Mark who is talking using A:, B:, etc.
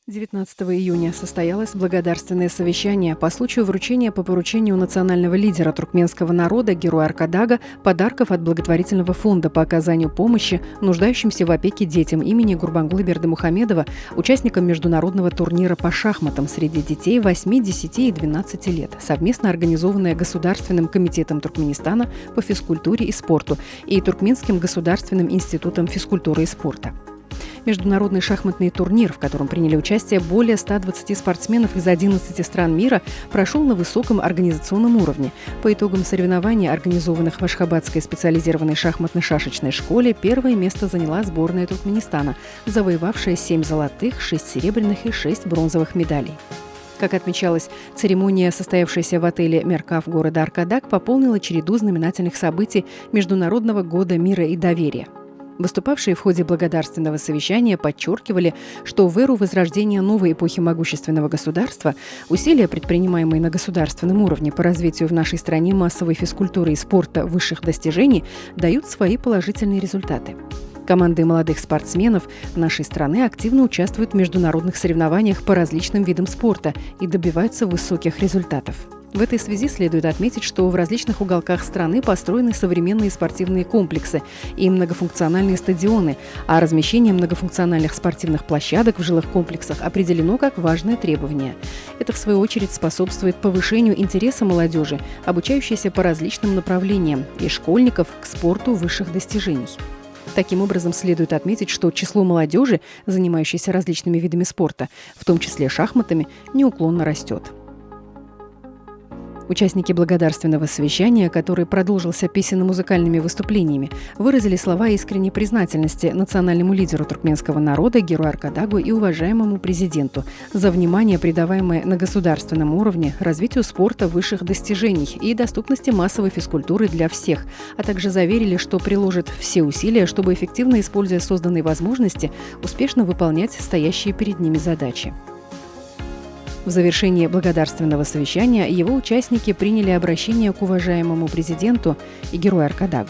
A: 19 июня состоялось благодарственное совещание по случаю вручения по поручению национального лидера туркменского народа, героя Аркадага, подарков от благотворительного фонда по оказанию помощи нуждающимся в опеке детям имени Гурбангулы Бердымухамедова, участникам международного турнира по шахматам среди детей 8, 10 и 12 лет, совместно организованное Государственным комитетом Туркменистана по физкультуре и спорту и Туркменским государственным институтом физкультуры и спорта. Международный шахматный турнир, в котором приняли участие более 120 спортсменов из 11 стран мира, прошел на высоком организационном уровне. По итогам соревнований, организованных в Ашхабадской специализированной шахматно-шашечной школе, первое место заняла сборная Туркменистана, завоевавшая 7 золотых, 6 серебряных и 6 бронзовых медалей. Как отмечалось, церемония, состоявшаяся в отеле «Меркав» города Аркадаг, пополнила череду знаменательных событий Международного года мира и доверия. Выступавшие в ходе благодарственного совещания подчеркивали, что в эру возрождения новой эпохи могущественного государства усилия, предпринимаемые на государственном уровне по развитию в нашей стране массовой физкультуры и спорта высших достижений, дают свои положительные результаты. Команды молодых спортсменов нашей страны активно участвуют в международных соревнованиях по различным видам спорта и добиваются высоких результатов. В этой связи следует отметить, что в различных уголках страны построены современные спортивные комплексы и многофункциональные стадионы, а размещение многофункциональных спортивных площадок в жилых комплексах определено как важное требование. Это, в свою очередь, способствует повышению интереса молодежи, обучающейся по различным направлениям, и школьников к спорту высших достижений. Таким образом, следует отметить, что число молодежи, занимающейся различными видами спорта, в том числе шахматами, неуклонно растет. Участники благодарственного совещания, который продолжился песенно-музыкальными выступлениями, выразили слова искренней признательности национальному лидеру туркменского народа, герою Аркадагу и уважаемому президенту за внимание, придаваемое на государственном уровне развитию спорта высших достижений и доступности массовой физкультуры для всех, а также заверили, что приложат все усилия, чтобы, эффективно используя созданные возможности, успешно выполнять стоящие перед ними задачи. В завершении благодарственного совещания его участники приняли обращение к уважаемому президенту и герою Аркадагу.